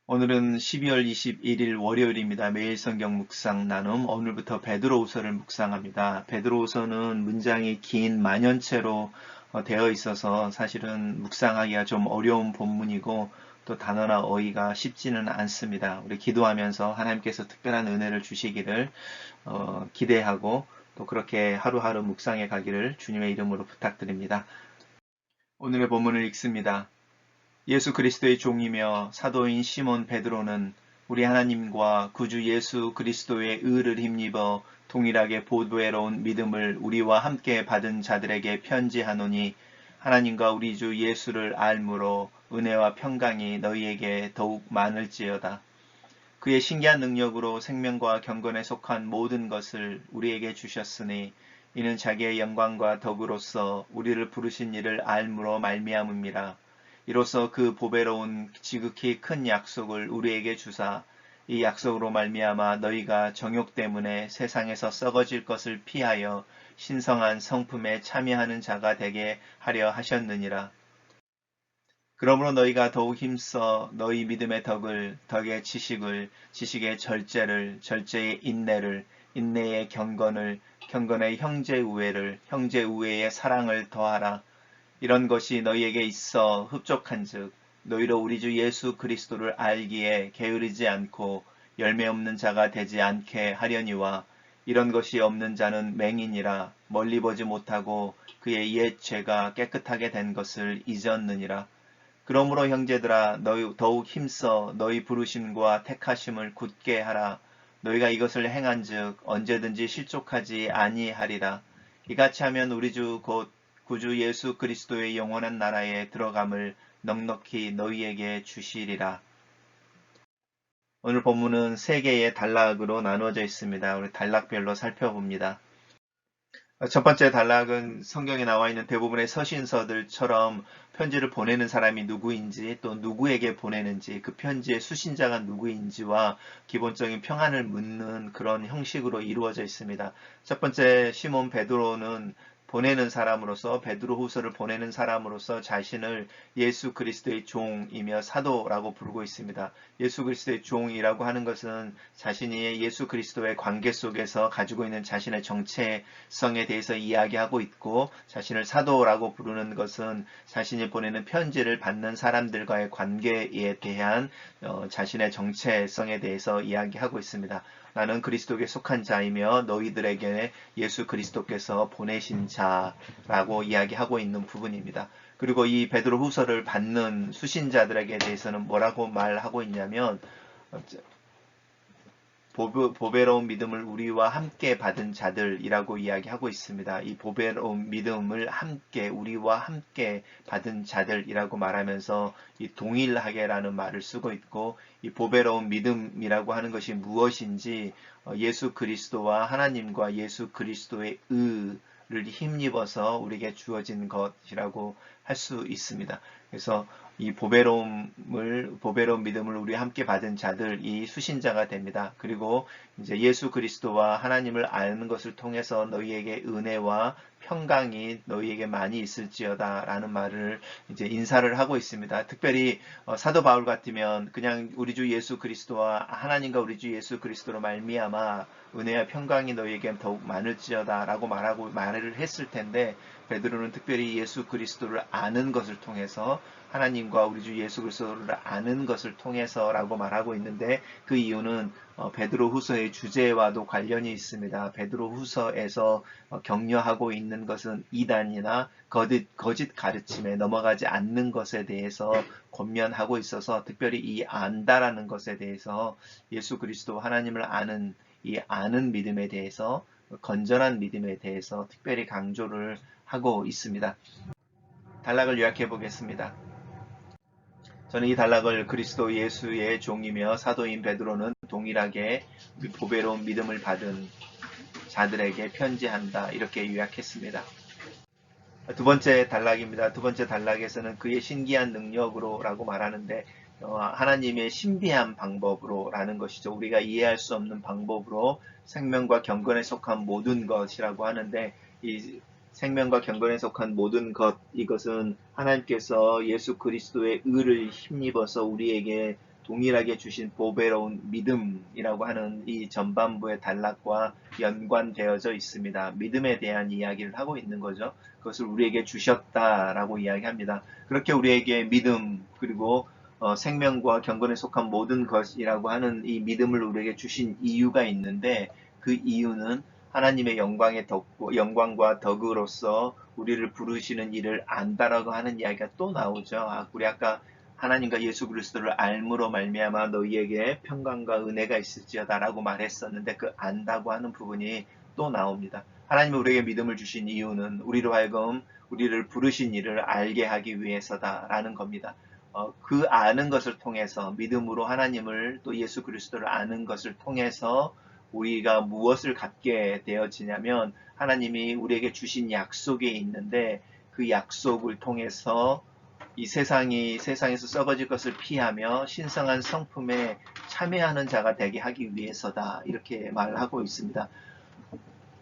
오늘은 12월 21일 월요일입니다. 매일 성경 묵상 나눔. 오늘부터 베드로후서를 묵상합니다. 베드로후서는 문장이 긴 만연체로 되어 있어서 사실은 묵상하기가 좀 어려운 본문이고 또 단어나 어휘가 쉽지는 않습니다. 우리 기도하면서 하나님께서 특별한 은혜를 주시기를 기대하고 또 그렇게 하루하루 묵상해 가기를 주님의 이름으로 부탁드립니다. 오늘의 본문을 읽습니다. 예수 그리스도의 종이며 사도인 시몬 베드로는 우리 하나님과 구주 예수 그리스도의 의를 힘입어 동일하게 보배로운 믿음을 우리와 함께 받은 자들에게 편지하노니 하나님과 우리 주 예수를 알므로 은혜와 평강이 너희에게 더욱 많을지어다. 그의 신기한 능력으로 생명과 경건에 속한 모든 것을 우리에게 주셨으니 이는 자기의 영광과 덕으로서 우리를 부르신 이를 알므로 말미암음이라. 이로써 그 보배로운 지극히 큰 약속을 우리에게 주사 이 약속으로 말미암아 너희가 정욕 때문에 세상에서 썩어질 것을 피하여 신성한 성품에 참여하는 자가 되게 하려 하셨느니라. 그러므로 너희가 더욱 힘써 너희 믿음의 덕을, 덕의 지식을, 지식의 절제를, 절제의 인내를, 인내의 경건을, 경건의 형제 우애를, 형제 우애의 사랑을 더하라. 이런 것이 너희에게 있어 흡족한즉 너희로 우리 주 예수 그리스도를 알기에 게으르지 않고 열매 없는 자가 되지 않게 하려니와 이런 것이 없는 자는 맹인이라 멀리 보지 못하고 그의 옛 죄가 깨끗하게 된 것을 잊었느니라. 그러므로 형제들아 너희 더욱 힘써 너희 부르심과 택하심을 굳게 하라. 너희가 이것을 행한즉 언제든지 실족하지 아니하리라. 이같이 하면 우리 주 곧 구주 예수 그리스도의 영원한 나라에 들어감을 넉넉히 너희에게 주시리라. 오늘 본문은 세 개의 단락으로 나누어져 있습니다. 우리 단락별로 살펴봅니다. 첫 번째 단락은 성경에 나와 있는 대부분의 서신서들처럼 편지를 보내는 사람이 누구인지 또 누구에게 보내는지 그 편지의 수신자가 누구인지와 기본적인 평안을 묻는 그런 형식으로 이루어져 있습니다. 첫 번째 시몬 베드로는 보내는 사람으로서 베드로후서를 보내는 사람으로서 자신을 예수 그리스도의 종이며 사도라고 부르고 있습니다. 예수 그리스도의 종이라고 하는 것은 자신이 예수 그리스도의 관계 속에서 가지고 있는 자신의 정체성에 대해서 이야기하고 있고 자신을 사도라고 부르는 것은 자신이 보내는 편지를 받는 사람들과의 관계에 대한 자신의 정체성에 대해서 이야기하고 있습니다. 나는 그리스도께 속한 자이며 너희들에게 예수 그리스도께서 보내신 자라고 이야기하고 있는 부분입니다. 그리고 이 베드로 후서를 받는 수신자들에게 대해서는 뭐라고 말하고 있냐면 보배로운 믿음을 우리와 함께 받은 자들이라고 이야기하고 있습니다. 이 보배로운 믿음을 함께 우리와 함께 받은 자들이라고 말하면서 이 동일하게라는 말을 쓰고 있고 이 보배로운 믿음이라고 하는 것이 무엇인지 예수 그리스도와 하나님과 예수 그리스도의 의를 힘입어서 우리에게 주어진 것이라고 할 수 있습니다. 그래서 이 보배로운 믿음을 우리 함께 받은 자들이 수신자가 됩니다. 그리고 이제 예수 그리스도와 하나님을 아는 것을 통해서 너희에게 은혜와 평강이 너희에게 많이 있을지어다 라는 말을 이제 인사를 하고 있습니다. 특별히 사도 바울 같으면 그냥 우리 주 예수 그리스도와 하나님과 우리 주 예수 그리스도로 말미암아 은혜와 평강이 너희에게 더욱 많을지어다 라고 말을 했을 텐데 베드로는 특별히 예수 그리스도를 아는 것을 통해서 하나님과 우리 주 예수 그리스도를 아는 것을 통해서라고 말하고 있는데 그 이유는 베드로 후서의 주제와도 관련이 있습니다. 베드로 후서에서 격려하고 있는 것은 이단이나 거짓 가르침에 넘어가지 않는 것에 대해서 권면하고 있어서 특별히 이 안다라는 것에 대해서 예수 그리스도 하나님을 아는 이 아는 믿음에 대해서 건전한 믿음에 대해서 특별히 강조를 하고 있습니다. 단락을 요약해 보겠습니다. 저는 이 단락을 그리스도 예수의 종이며 사도인 베드로는 동일하게 보배로운 믿음을 받은 자들에게 편지한다 이렇게 요약했습니다. 두 번째 단락입니다. 두 번째 단락에서는 그의 신기한 능력으로 라고 말하는데 하나님의 신비한 방법으로 라는 것이죠. 우리가 이해할 수 없는 방법으로 생명과 경건에 속한 모든 것이라고 하는데 이 생명과 경건에 속한 모든 것 이것은 하나님께서 예수 그리스도의 의를 힘입어서 우리에게 동일하게 주신 보배로운 믿음이라고 하는 이 전반부의 단락과 연관되어져 있습니다. 믿음에 대한 이야기를 하고 있는 거죠. 그것을 우리에게 주셨다라고 이야기합니다. 그렇게 우리에게 믿음 그리고 생명과 경건에 속한 모든 것이라고 하는 이 믿음을 우리에게 주신 이유가 있는데 그 이유는 하나님의 영광과 덕으로서 우리를 부르시는 일을 안다라고 하는 이야기가 또 나오죠. 우리 아까 하나님과 예수 그리스도를 알므로 말미암아 너희에게 평강과 은혜가 있을지어다라고 말했었는데 그 안다고 하는 부분이 또 나옵니다. 하나님이 우리에게 믿음을 주신 이유는 우리로 하여금 우리를 부르신 일을 알게 하기 위해서다라는 겁니다. 그 아는 것을 통해서 믿음으로 하나님을 또 예수 그리스도를 아는 것을 통해서 우리가 무엇을 갖게 되어지냐면 하나님이 우리에게 주신 약속이 있는데 그 약속을 통해서 이 세상에서 썩어질 것을 피하며 신성한 성품에 참여하는 자가 되게 하기 위해서다. 이렇게 말하고 있습니다.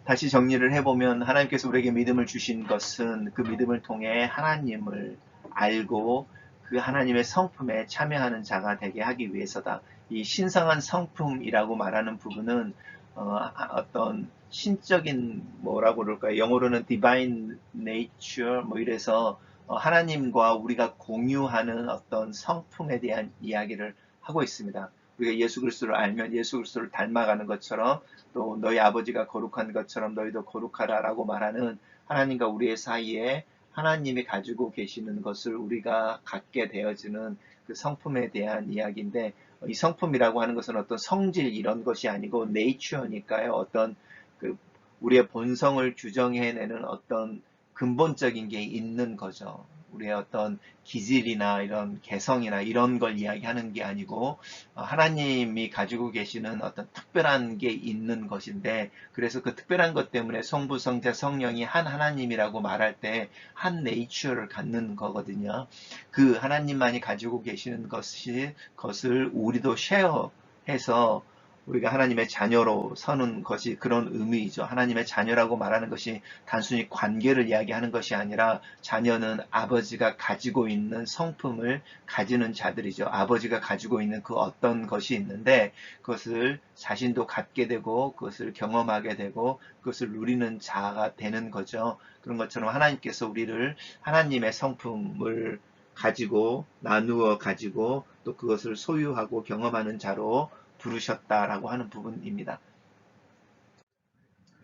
다시 정리를 해보면 하나님께서 우리에게 믿음을 주신 것은 그 믿음을 통해 하나님을 알고 그 하나님의 성품에 참여하는 자가 되게 하기 위해서다. 이 신성한 성품이라고 말하는 부분은 어떤 신적인 뭐라고 그럴까요? 영어로는 divine nature 뭐 이래서 하나님과 우리가 공유하는 어떤 성품에 대한 이야기를 하고 있습니다. 우리가 예수 그리스도를 알면 예수 그리스도를 닮아가는 것처럼 또 너희 아버지가 거룩한 것처럼 너희도 거룩하라라고 말하는 하나님과 우리의 사이에 하나님이 가지고 계시는 것을 우리가 갖게 되어지는 그 성품에 대한 이야기인데 이 성품이라고 하는 것은 어떤 성질 이런 것이 아니고 네이처니까요. 어떤 그 우리의 본성을 규정해내는 어떤 근본적인 게 있는 거죠. 우리의 어떤 기질이나 이런 개성이나 이런 걸 이야기하는 게 아니고 하나님이 가지고 계시는 어떤 특별한 게 있는 것인데 그래서 그 특별한 것 때문에 성부, 성자, 성령이 한 하나님이라고 말할 때 한 네이처를 갖는 거거든요. 그 하나님만이 가지고 계시는 것을 우리도 쉐어해서 우리가 하나님의 자녀로 서는 것이 그런 의미이죠. 하나님의 자녀라고 말하는 것이 단순히 관계를 이야기하는 것이 아니라 자녀는 아버지가 가지고 있는 성품을 가지는 자들이죠. 아버지가 가지고 있는 그 어떤 것이 있는데 그것을 자신도 갖게 되고 그것을 경험하게 되고 그것을 누리는 자가 되는 거죠. 그런 것처럼 하나님께서 우리를 하나님의 성품을 가지고 나누어 가지고 또 그것을 소유하고 경험하는 자로 부르셨다라고 하는 부분입니다.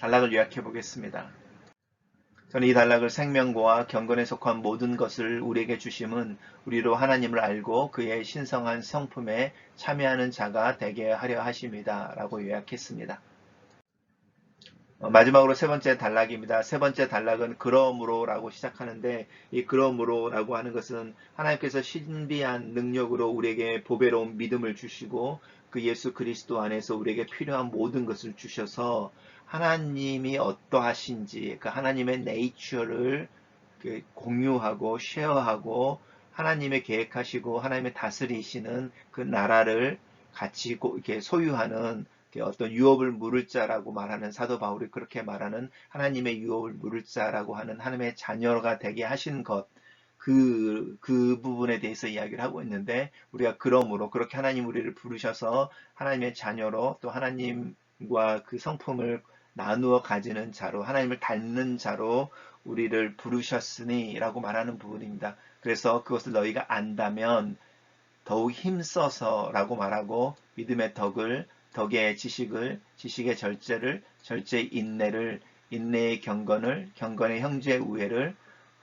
단락을 요약해 보겠습니다. 저는 이 단락을 생명과 경건에 속한 모든 것을 우리에게 주심은 우리로 하나님을 알고 그의 신성한 성품에 참여하는 자가 되게 하려 하심이다 라고 요약했습니다. 마지막으로 세 번째 단락입니다. 세 번째 단락은 그러므로라고 시작하는데 이 그러므로라고 하는 것은 하나님께서 신비한 능력으로 우리에게 보배로운 믿음을 주시고 그 예수 그리스도 안에서 우리에게 필요한 모든 것을 주셔서 하나님이 어떠하신지 그 하나님의 네이처를 공유하고 쉐어하고 하나님의 계획하시고 하나님의 다스리시는 그 나라를 같이 이렇게 소유하는 어떤 유업을 물을 자라고 말하는 사도 바울이 그렇게 말하는 하나님의 유업을 물을 자라고 하는 하나님의 자녀가 되게 하신 것, 그 부분에 대해서 이야기를 하고 있는데 우리가 그러므로 그렇게 하나님 우리를 부르셔서 하나님의 자녀로 또 하나님과 그 성품을 나누어 가지는 자로 하나님을 닮는 자로 우리를 부르셨으니 라고 말하는 부분입니다. 그래서 그것을 너희가 안다면 더욱 힘써서 라고 말하고 믿음의 덕의 지식을, 지식의 절제를, 절제의 인내를, 인내의 경건을, 경건의 형제의 우애를,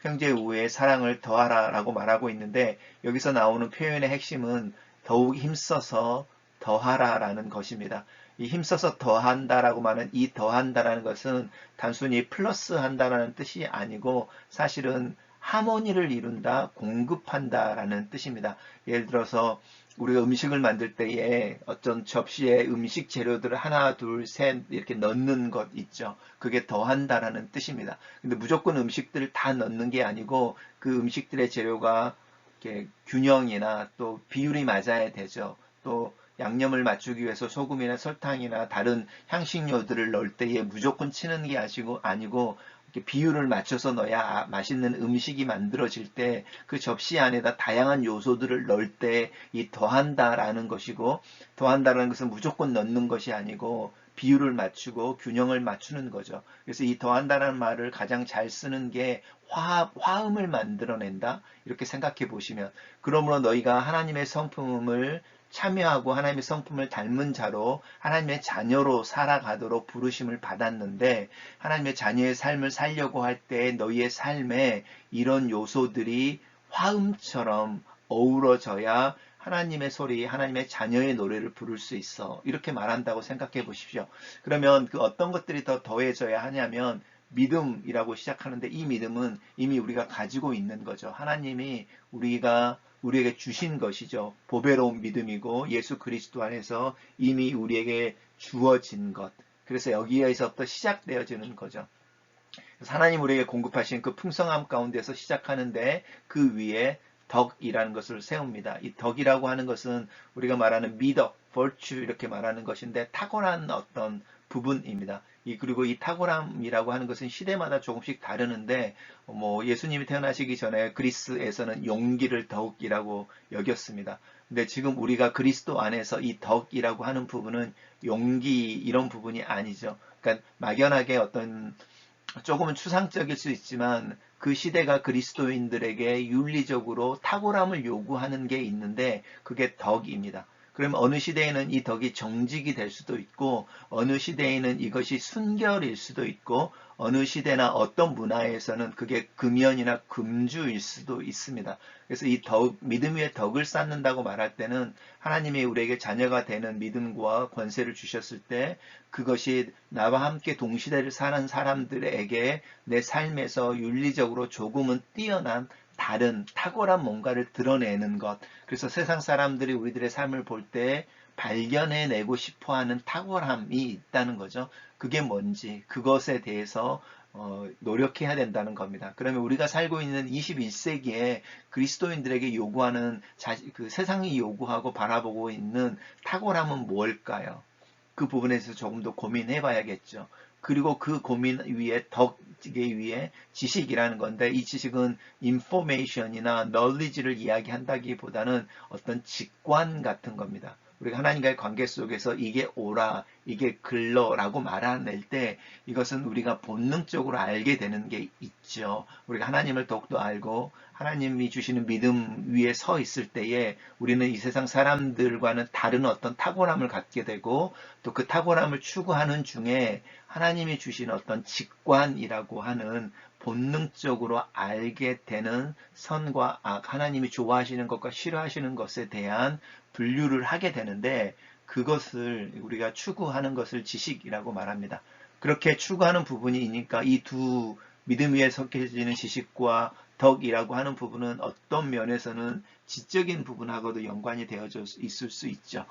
형제의 우애의 사랑을 더하라 라고 말하고 있는데 여기서 나오는 표현의 핵심은 더욱 힘써서 더하라 라는 것입니다. 이 힘써서 더한다라고 말하는 이 더한다라는 것은 단순히 플러스 한다라는 뜻이 아니고 사실은 하모니를 이룬다, 공급한다라는 뜻입니다. 예를 들어서 우리가 음식을 만들 때에 어떤 접시에 음식 재료들을 하나, 둘, 셋 이렇게 넣는 것 있죠. 그게 더한다라는 뜻입니다. 근데 무조건 음식들을 다 넣는 게 아니고 그 음식들의 재료가 이렇게 균형이나 또 비율이 맞아야 되죠. 또 양념을 맞추기 위해서 소금이나 설탕이나 다른 향신료들을 넣을 때에 무조건 치는 게 아니고 이렇게 비율을 맞춰서 넣어야 맛있는 음식이 만들어질 때 그 접시 안에다 다양한 요소들을 넣을 때 이 더한다라는 것이고, 더한다라는 것은 무조건 넣는 것이 아니고 비율을 맞추고 균형을 맞추는 거죠. 그래서 이 더한다라는 말을 가장 잘 쓰는 게 화음을 만들어낸다, 이렇게 생각해 보시면, 그러므로 너희가 하나님의 성품을 참여하고 하나님의 성품을 닮은 자로 하나님의 자녀로 살아가도록 부르심을 받았는데, 하나님의 자녀의 삶을 살려고 할 때 너희의 삶에 이런 요소들이 화음처럼 어우러져야 하나님의 소리, 하나님의 자녀의 노래를 부를 수 있어. 이렇게 말한다고 생각해 보십시오. 그러면 그 어떤 것들이 더 더해져야 하냐면 믿음이라고 시작하는데, 이 믿음은 이미 우리가 가지고 있는 거죠. 하나님이 우리에게 주신 것이죠. 보배로운 믿음이고 예수 그리스도 안에서 이미 우리에게 주어진 것. 그래서 여기에서부터 시작되어지는 거죠. 그래서 하나님 우리에게 공급하신 그 풍성함 가운데서 시작하는데, 그 위에 덕이라는 것을 세웁니다. 이 덕이라고 하는 것은 우리가 말하는 미덕, virtue 이렇게 말하는 것인데, 탁월한 어떤 부분입니다. 그리고 이 탁월함이라고 하는 것은 시대마다 조금씩 다르는데, 예수님이 태어나시기 전에 그리스에서는 용기를 덕이라고 여겼습니다. 근데 지금 우리가 그리스도 안에서 이 덕이라고 하는 부분은 용기 이런 부분이 아니죠. 그러니까 막연하게 어떤 조금은 추상적일 수 있지만 그 시대가 그리스도인들에게 윤리적으로 탁월함을 요구하는 게 있는데, 그게 덕입니다. 그러면 어느 시대에는 이 덕이 정직이 될 수도 있고, 어느 시대에는 이것이 순결일 수도 있고, 어느 시대나 어떤 문화에서는 그게 금연이나 금주일 수도 있습니다. 그래서 이 믿음 위에 덕을 쌓는다고 말할 때는, 하나님이 우리에게 자녀가 되는 믿음과 권세를 주셨을 때 그것이 나와 함께 동시대를 사는 사람들에게 내 삶에서 윤리적으로 조금은 뛰어난 다른 탁월한 뭔가를 드러내는 것. 그래서 세상 사람들이 우리들의 삶을 볼 때 발견해내고 싶어하는 탁월함이 있다는 거죠. 그게 뭔지, 그것에 대해서 노력해야 된다는 겁니다. 그러면 우리가 살고 있는 21세기에 그리스도인들에게 요구하는 그 세상이 요구하고 바라보고 있는 탁월함은 뭘까요? 그 부분에서 조금 더 고민해 봐야겠죠. 그리고 그 고민 위에 덕기 위해 지식이라는 건데, 이 지식은 information이나 knowledge를 이야기한다기보다는 어떤 직관 같은 겁니다. 우리가 하나님과의 관계 속에서 이게 옳아, 이게 글러라고 말해낼 때 이것은 우리가 본능적으로 알게 되는 게 있죠. 우리가 하나님을 더욱더 알고 하나님이 주시는 믿음 위에 서 있을 때에 우리는 이 세상 사람들과는 다른 어떤 탁월함을 갖게 되고, 또 그 탁월함을 추구하는 중에 하나님이 주신 어떤 직관이라고 하는 본능적으로 알게 되는 선과 악, 하나님이 좋아하시는 것과 싫어하시는 것에 대한 분류를 하게 되는데, 그것을 우리가 추구하는 것을 지식이라고 말합니다. 그렇게 추구하는 부분이니까 이 두 믿음 위에 속해지는 지식과 덕이라고 하는 부분은 어떤 면에서는 지적인 부분하고도 연관이 되어져 있을 수 있죠.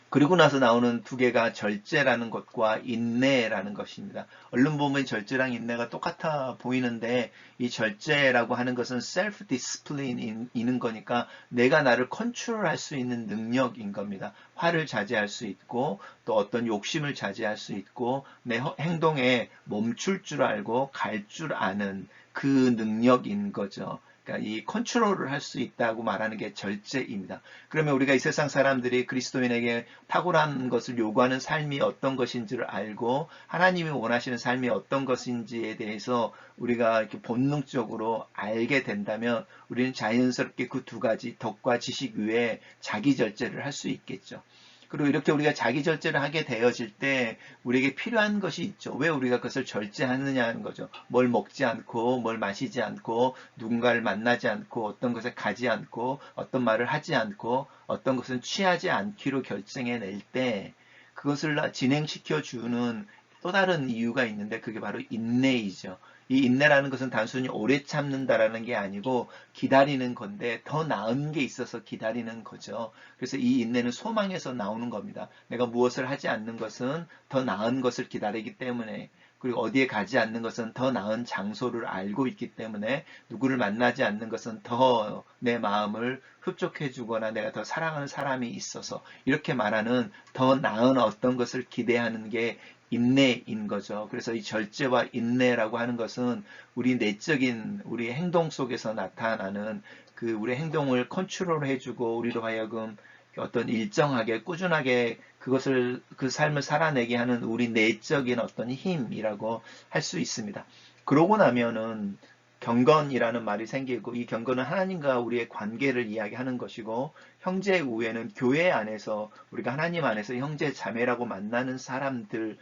그리고 나서 나오는 두 개가 절제라는 것과 인내라는 것입니다. 얼른 보면 절제랑 인내가 똑같아 보이는데, 이 절제라고 하는 것은 self discipline이는 거니까 내가 나를 컨트롤할 수 있는 능력인 겁니다. 화를 자제할 수 있고, 또 어떤 욕심을 자제할 수 있고, 내 행동에 멈출 줄 알고 갈 줄 아는 그 능력인 거죠. 그러니까 이 컨트롤을 할 수 있다고 말하는 게 절제입니다. 그러면 우리가 이 세상 사람들이 그리스도인에게 탁월한 것을 요구하는 삶이 어떤 것인지를 알고, 하나님이 원하시는 삶이 어떤 것인지에 대해서 우리가 이렇게 본능적으로 알게 된다면, 우리는 자연스럽게 그 두 가지 덕과 지식 위에 자기 절제를 할 수 있겠죠. 그리고 이렇게 우리가 자기 절제를 하게 되어질 때 우리에게 필요한 것이 있죠. 왜 우리가 그것을 절제하느냐 하는 거죠. 뭘 먹지 않고, 뭘 마시지 않고, 누군가를 만나지 않고, 어떤 것에 가지 않고, 어떤 말을 하지 않고, 어떤 것은 취하지 않기로 결정해낼 때 그것을 진행시켜 주는 또 다른 이유가 있는데, 그게 바로 인내이죠. 이 인내라는 것은 단순히 오래 참는다라는 게 아니고 기다리는 건데, 더 나은 게 있어서 기다리는 거죠. 그래서 이 인내는 소망에서 나오는 겁니다. 내가 무엇을 하지 않는 것은 더 나은 것을 기다리기 때문에, 그리고 어디에 가지 않는 것은 더 나은 장소를 알고 있기 때문에, 누구를 만나지 않는 것은 더 내 마음을 흡족해 주거나 내가 더 사랑하는 사람이 있어서, 이렇게 말하는 더 나은 어떤 것을 기대하는 게 인내인 거죠. 그래서 이 절제와 인내라고 하는 것은 우리 내적인 우리 행동 속에서 나타나는 그 우리 행동을 컨트롤해주고 우리로 하여금 어떤 일정하게 꾸준하게 그것을 그 삶을 살아내게 하는 우리 내적인 어떤 힘이라고 할 수 있습니다. 그러고 나면은 경건이라는 말이 생기고 이 경건은 하나님과 우리의 관계를 이야기하는 것이고 형제 우애는 교회 안에서 우리가 하나님 안에서 형제 자매라고 만나는 사람들의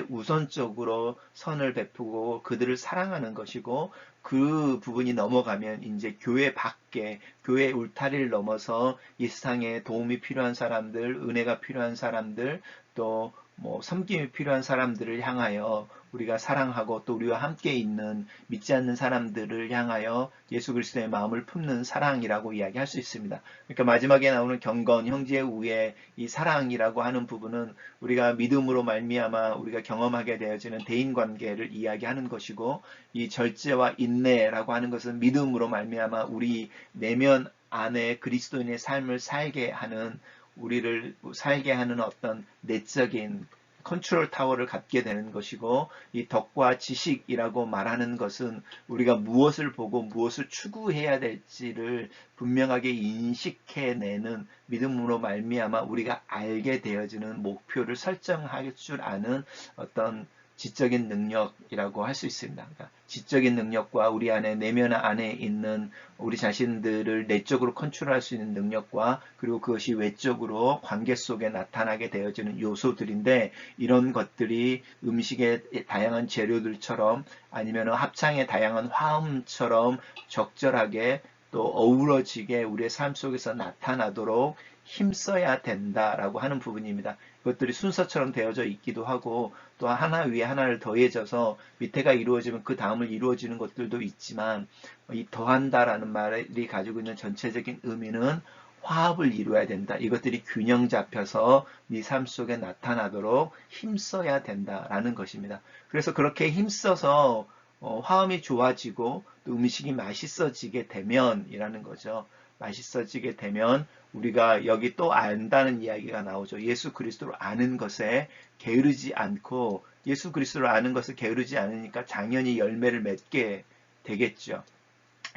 우선적으로 선을 베푸고 그들을 사랑하는 것이고 그 부분이 넘어가면 이제 교회 밖에 교회 울타리를 넘어서 이 세상에 도움이 필요한 사람들, 은혜가 필요한 사람들, 또 뭐 섬김이 필요한 사람들을 향하여 우리가 사랑하고 또 우리와 함께 있는 믿지 않는 사람들을 향하여 예수 그리스도의 마음을 품는 사랑이라고 이야기할 수 있습니다. 그러니까 마지막에 나오는 경건, 형제의 우애, 이 사랑이라고 하는 부분은 우리가 믿음으로 말미암아 우리가 경험하게 되어지는 대인 관계를 이야기하는 것이고 이 절제와 인내라고 하는 것은 믿음으로 말미암아 우리 내면 안에 그리스도인의 삶을 살게 하는 우리를 살게 하는 어떤 내적인 컨트롤 타워를 갖게 되는 것이고 이 덕과 지식이라고 말하는 것은 우리가 무엇을 보고 무엇을 추구해야 될지를 분명하게 인식해내는 믿음으로 말미암아 우리가 알게 되어지는 목표를 설정할 줄 아는 어떤 지적인 능력이라고 할 수 있습니다. 그러니까 지적인 능력과 우리 안에 내면 안에 있는 우리 자신들을 내적으로 컨트롤할 수 있는 능력과 그리고 그것이 외적으로 관계 속에 나타나게 되어지는 요소들인데 이런 것들이 음식의 다양한 재료들처럼 아니면 합창의 다양한 화음처럼 적절하게 또 어우러지게 우리의 삶 속에서 나타나도록 힘써야 된다라고 하는 부분입니다. 그것들이 순서처럼 되어져 있기도 하고 또 하나 위에 하나를 더해져서 밑에가 이루어지면 그 다음을 이루어지는 것들도 있지만 이 더한다라는 말이 가지고 있는 전체적인 의미는 화합을 이루어야 된다. 이것들이 균형 잡혀서 네 삶 속에 나타나도록 힘써야 된다라는 것입니다. 그래서 그렇게 힘써서 화음이 좋아지고 또 음식이 맛있어지게 되면이라는 거죠. 맛있어지게 되면 우리가 여기 또 안다는 이야기가 나오죠. 예수 그리스도를 아는 것에 게으르지 않고 예수 그리스도를 아는 것을 게으르지 않으니까 당연히 열매를 맺게 되겠죠.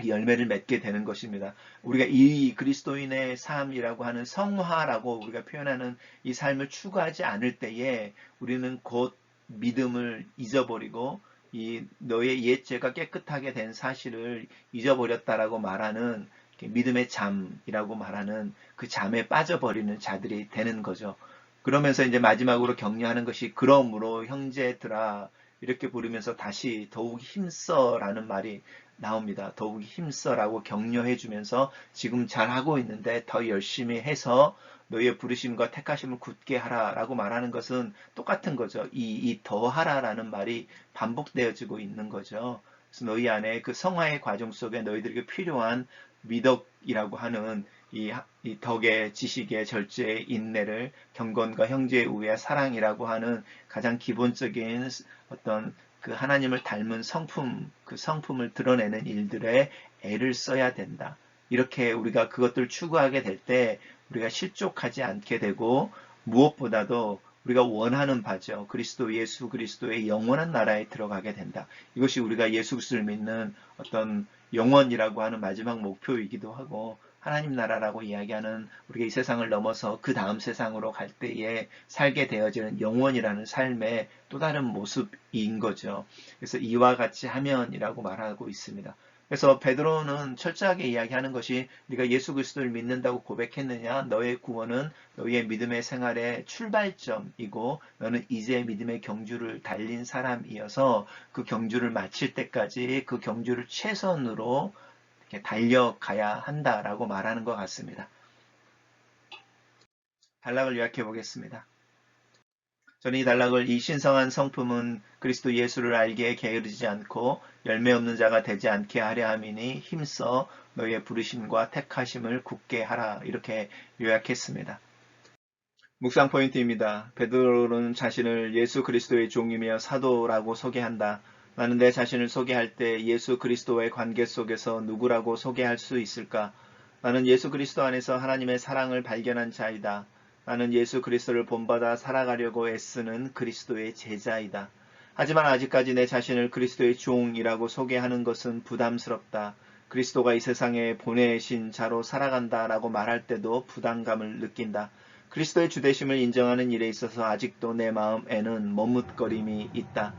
열매를 맺게 되는 것입니다. 우리가 이 그리스도인의 삶이라고 하는 성화라고 우리가 표현하는 이 삶을 추구하지 않을 때에 우리는 곧 믿음을 잊어버리고 이 너의 옛 죄가 깨끗하게 된 사실을 잊어버렸다라고 말하는 믿음의 잠이라고 말하는 그 잠에 빠져버리는 자들이 되는 거죠. 그러면서 이제 마지막으로 격려하는 것이 그러므로 형제들아 이렇게 부르면서 다시 더욱 힘써라는 말이 나옵니다. 더욱 힘써라고 격려해 주면서 지금 잘하고 있는데 더 열심히 해서 너희의 부르심과 택하심을 굳게 하라라고 말하는 것은 똑같은 거죠. 이 더하라라는 말이 반복되어지고 있는 거죠. 그래서 너희 안에 그 성화의 과정 속에 너희들에게 필요한 미덕이라고 하는 이 덕의 지식의 절제의 인내를 경건과 형제의 우애와 사랑이라고 하는 가장 기본적인 어떤 그 하나님을 닮은 성품, 그 성품을 드러내는 일들에 애를 써야 된다. 이렇게 우리가 그것들을 추구하게 될 때 우리가 실족하지 않게 되고 무엇보다도 우리가 원하는 바죠. 그리스도 예수 그리스도의 영원한 나라에 들어가게 된다. 이것이 우리가 예수 그리스도를 믿는 어떤 영원이라고 하는 마지막 목표이기도 하고 하나님 나라라고 이야기하는 우리가 이 세상을 넘어서 그 다음 세상으로 갈 때에 살게 되어지는 영원이라는 삶의 또 다른 모습인 거죠. 그래서 이와 같이 하면이라고 말하고 있습니다. 그래서 베드로는 철저하게 이야기하는 것이 네가 예수 그리스도를 믿는다고 고백했느냐? 너의 구원은 너희의 믿음의 생활의 출발점이고 너는 이제 믿음의 경주를 달린 사람이어서 그 경주를 마칠 때까지 그 경주를 최선으로 이렇게 달려가야 한다라고 말하는 것 같습니다. 단락을 요약해 보겠습니다. 저는 이 단락을 이 신성한 성품은 그리스도 예수를 알기에 게으르지 않고 열매 없는 자가 되지 않게 하려 함이니 힘써 너희의 부르심과 택하심을 굳게 하라 이렇게 요약했습니다. 묵상 포인트입니다. 베드로는 자신을 예수 그리스도의 종이며 사도라고 소개한다. 나는 내 자신을 소개할 때 예수 그리스도의 관계 속에서 누구라고 소개할 수 있을까? 나는 예수 그리스도 안에서 하나님의 사랑을 발견한 자이다. 나는 예수 그리스도를 본받아 살아가려고 애쓰는 그리스도의 제자이다. 하지만 아직까지 내 자신을 그리스도의 종이라고 소개하는 것은 부담스럽다. 그리스도가 이 세상에 보내신 자로 살아간다라고 말할 때도 부담감을 느낀다. 그리스도의 주되심을 인정하는 일에 있어서 아직도 내 마음에는 머뭇거림이 있다.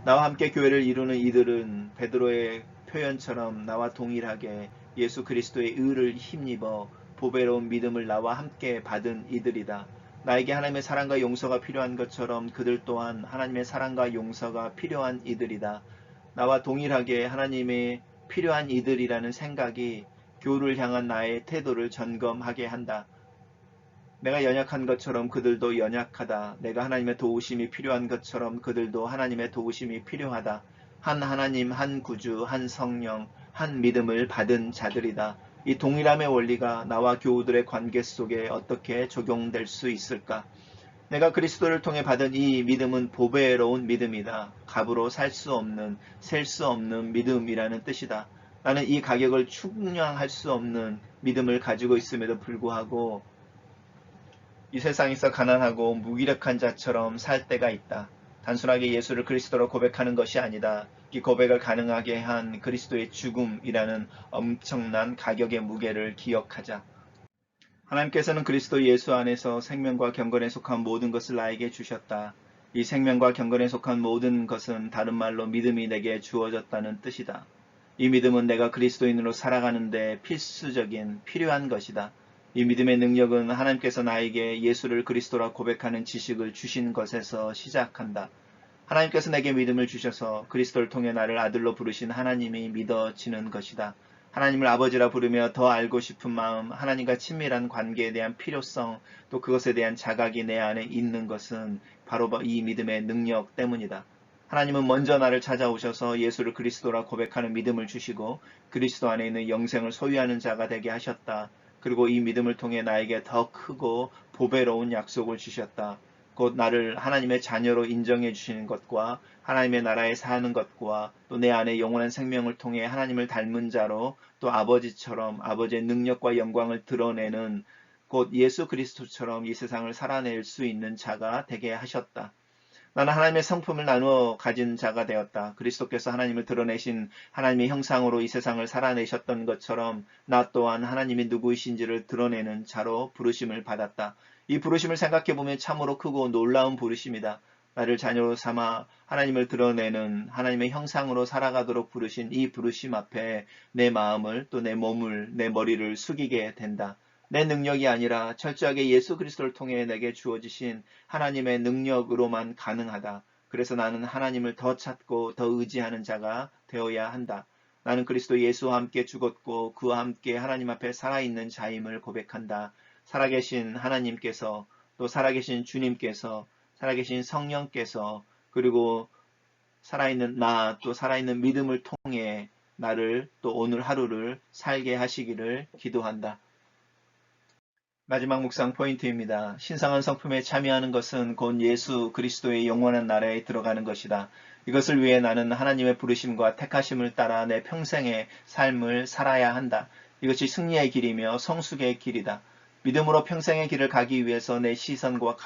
나와 함께 교회를 이루는 이들은 베드로의 표현처럼 나와 동일하게 예수 그리스도의 의를 힘입어 보배로운 믿음을 나와 함께 받은 이들이다. 나에게 하나님의 사랑과 용서가 필요한 것처럼 그들 또한 하나님의 사랑과 용서가 필요한 이들이다. 나와 동일하게 하나님의 필요한 이들이라는 생각이 교우를 향한 나의 태도를 점검하게 한다. 내가 연약한 것처럼 그들도 연약하다. 내가 하나님의 도우심이 필요한 것처럼 그들도 하나님의 도우심이 필요하다. 한 하나님, 한 구주, 한 성령, 한 믿음을 받은 자들이다. 이 동일함의 원리가 나와 교우들의 관계 속에 어떻게 적용될 수 있을까? 내가 그리스도를 통해 받은 이 믿음은 보배로운 믿음이다. 값으로 살 수 없는, 셀 수 없는 믿음이라는 뜻이다. 나는 이 가격을 충량할 수 없는 믿음을 가지고 있음에도 불구하고 이 세상에서 가난하고 무기력한 자처럼 살 때가 있다. 단순하게 예수를 그리스도로 고백하는 것이 아니다. 이 고백을 가능하게 한 그리스도의 죽음이라는 엄청난 가격의 무게를 기억하자. 하나님께서는 그리스도 예수 안에서 생명과 경건에 속한 모든 것을 나에게 주셨다. 이 생명과 경건에 속한 모든 것은 다른 말로 믿음이 내게 주어졌다는 뜻이다. 이 믿음은 내가 그리스도인으로 살아가는데 필수적인 필요한 것이다. 이 믿음의 능력은 하나님께서 나에게 예수를 그리스도라 고백하는 지식을 주신 것에서 시작한다. 하나님께서 내게 믿음을 주셔서 그리스도를 통해 나를 아들로 부르신 하나님이 믿어지는 것이다. 하나님을 아버지라 부르며 더 알고 싶은 마음, 하나님과 친밀한 관계에 대한 필요성, 또 그것에 대한 자각이 내 안에 있는 것은 바로 이 믿음의 능력 때문이다. 하나님은 먼저 나를 찾아오셔서 예수를 그리스도라 고백하는 믿음을 주시고 그리스도 안에 있는 영생을 소유하는 자가 되게 하셨다. 그리고 이 믿음을 통해 나에게 더 크고 보배로운 약속을 주셨다. 곧 나를 하나님의 자녀로 인정해 주시는 것과 하나님의 나라에 사는 것과 또 내 안에 영원한 생명을 통해 하나님을 닮은 자로 또 아버지처럼 아버지의 능력과 영광을 드러내는 곧 예수 그리스도처럼 이 세상을 살아낼 수 있는 자가 되게 하셨다. 나는 하나님의 성품을 나누어 가진 자가 되었다. 그리스도께서 하나님을 드러내신 하나님의 형상으로 이 세상을 살아내셨던 것처럼 나 또한 하나님이 누구이신지를 드러내는 자로 부르심을 받았다. 이 부르심을 생각해보면 참으로 크고 놀라운 부르심이다. 나를 자녀로 삼아 하나님을 드러내는 하나님의 형상으로 살아가도록 부르신 이 부르심 앞에 내 마음을 또 내 몸을 내 머리를 숙이게 된다. 내 능력이 아니라 철저하게 예수 그리스도를 통해 내게 주어지신 하나님의 능력으로만 가능하다. 그래서 나는 하나님을 더 찾고 더 의지하는 자가 되어야 한다. 나는 그리스도 예수와 함께 죽었고 그와 함께 하나님 앞에 살아있는 자임을 고백한다. 살아계신 하나님께서 또 살아계신 주님께서 살아계신 성령께서 그리고 살아있는 나 또 살아있는 믿음을 통해 나를 또 오늘 하루를 살게 하시기를 기도한다. 마지막 묵상 포인트입니다. 신성한 성품에 참여하는 것은 곧 예수 그리스도의 영원한 나라에 들어가는 것이다. 이것을 위해 나는 하나님의 부르심과 택하심을 따라 내 평생의 삶을 살아야 한다. 이것이 승리의 길이며 성숙의 길이다. 믿음으로 평생의 길을 가기 위해서 내 시선과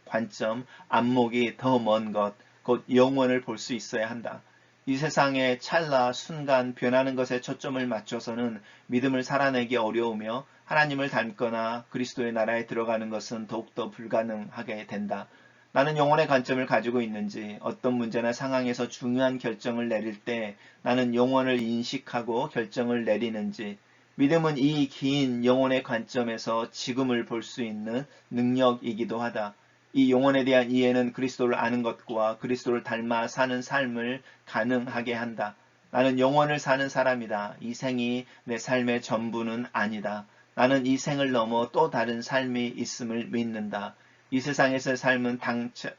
관점, 안목이 더 먼 것, 곧 영원을 볼 수 있어야 한다. 이 세상의 찰나 순간 변하는 것에 초점을 맞춰서는 믿음을 살아내기 어려우며 하나님을 닮거나 그리스도의 나라에 들어가는 것은 더욱더 불가능하게 된다. 나는 영혼의 관점을 가지고 있는지 어떤 문제나 상황에서 중요한 결정을 내릴 때 나는 영혼을 인식하고 결정을 내리는지 믿음은 이 긴 영혼의 관점에서 지금을 볼 수 있는 능력이기도 하다. 이 영혼에 대한 이해는 그리스도를 아는 것과 그리스도를 닮아 사는 삶을 가능하게 한다. 나는 영혼을 사는 사람이다. 이 생이 내 삶의 전부는 아니다. 나는 이 생을 넘어 또 다른 삶이 있음을 믿는다. 이 세상에서의 삶은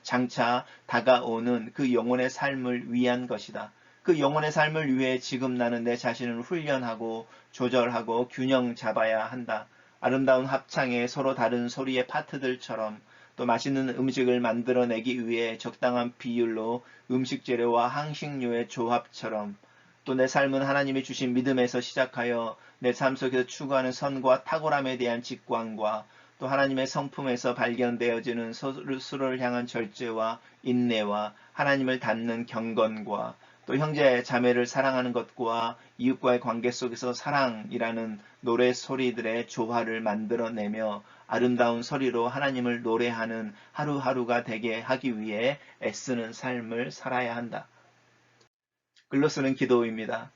장차 다가오는 그 영혼의 삶을 위한 것이다. 그 영혼의 삶을 위해 지금 나는 내 자신을 훈련하고 조절하고 균형 잡아야 한다. 아름다운 합창에 서로 다른 소리의 파트들처럼 또 맛있는 음식을 만들어내기 위해 적당한 비율로 음식 재료와 향신료의 조합처럼 또 내 삶은 하나님이 주신 믿음에서 시작하여 내 삶 속에서 추구하는 선과 탁월함에 대한 직관과 또 하나님의 성품에서 발견되어지는 서로를 향한 절제와 인내와 하나님을 닮는 경건과 또 형제 자매를 사랑하는 것과 이웃과의 관계 속에서 사랑이라는 노래 소리들의 조화를 만들어내며 아름다운 소리로 하나님을 노래하는 하루하루가 되게 하기 위해 애쓰는 삶을 살아야 한다. 글로 쓰는 기도입니다.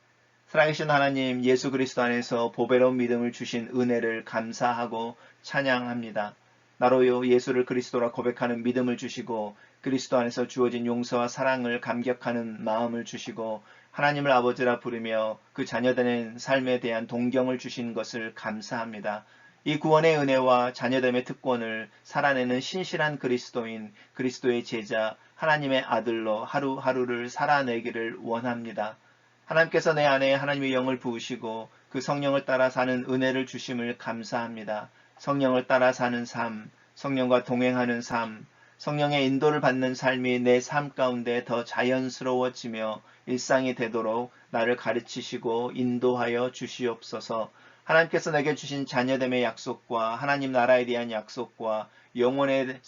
살아계신 하나님, 예수 그리스도 안에서 보배로운 믿음을 주신 은혜를 감사하고 찬양합니다. 나로요 예수를 그리스도라 고백하는 믿음을 주시고 그리스도 안에서 주어진 용서와 사랑을 감격하는 마음을 주시고 하나님을 아버지라 부르며 그 자녀되는 삶에 대한 동경을 주신 것을 감사합니다. 이 구원의 은혜와 자녀됨의 특권을 살아내는 신실한 그리스도인, 그리스도의 제자, 하나님의 아들로 하루하루를 살아내기를 원합니다. 하나님께서 내 안에 하나님의 영을 부으시고 그 성령을 따라 사는 은혜를 주심을 감사합니다. 성령을 따라 사는 삶, 성령과 동행하는 삶, 성령의 인도를 받는 삶이 내 삶 가운데 더 자연스러워지며 일상이 되도록 나를 가르치시고 인도하여 주시옵소서. 하나님께서 내게 주신 자녀됨의 약속과 하나님 나라에 대한 약속과 영원한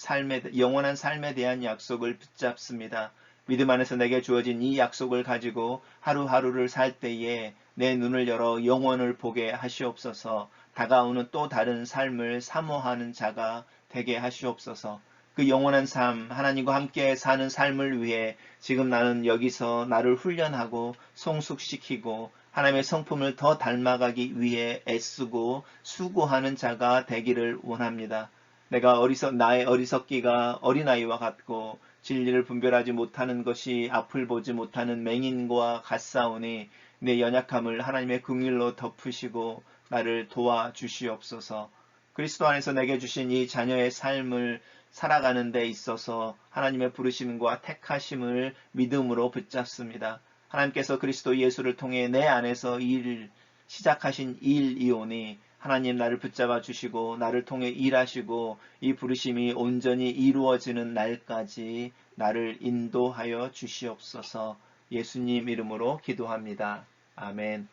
삶에 대한 약속을 붙잡습니다. 믿음 안에서 내게 주어진 이 약속을 가지고 하루하루를 살 때에 내 눈을 열어 영원을 보게 하시옵소서. 다가오는 또 다른 삶을 사모하는 자가 되게 하시옵소서. 그 영원한 삶, 하나님과 함께 사는 삶을 위해 지금 나는 여기서 나를 훈련하고 성숙시키고 하나님의 성품을 더 닮아가기 위해 애쓰고 수고하는 자가 되기를 원합니다. 내가 나의 어리석기가 어린아이와 같고 진리를 분별하지 못하는 것이 앞을 보지 못하는 맹인과 같사오니 내 연약함을 하나님의 긍휼로 덮으시고 나를 도와주시옵소서. 그리스도 안에서 내게 주신 이 자녀의 삶을 살아가는 데 있어서 하나님의 부르심과 택하심을 믿음으로 붙잡습니다. 하나님께서 그리스도 예수를 통해 내 안에서 시작하신 일이오니 하나님 나를 붙잡아 주시고 나를 통해 일하시고 이 부르심이 온전히 이루어지는 날까지 나를 인도하여 주시옵소서. 예수님 이름으로 기도합니다. 아멘.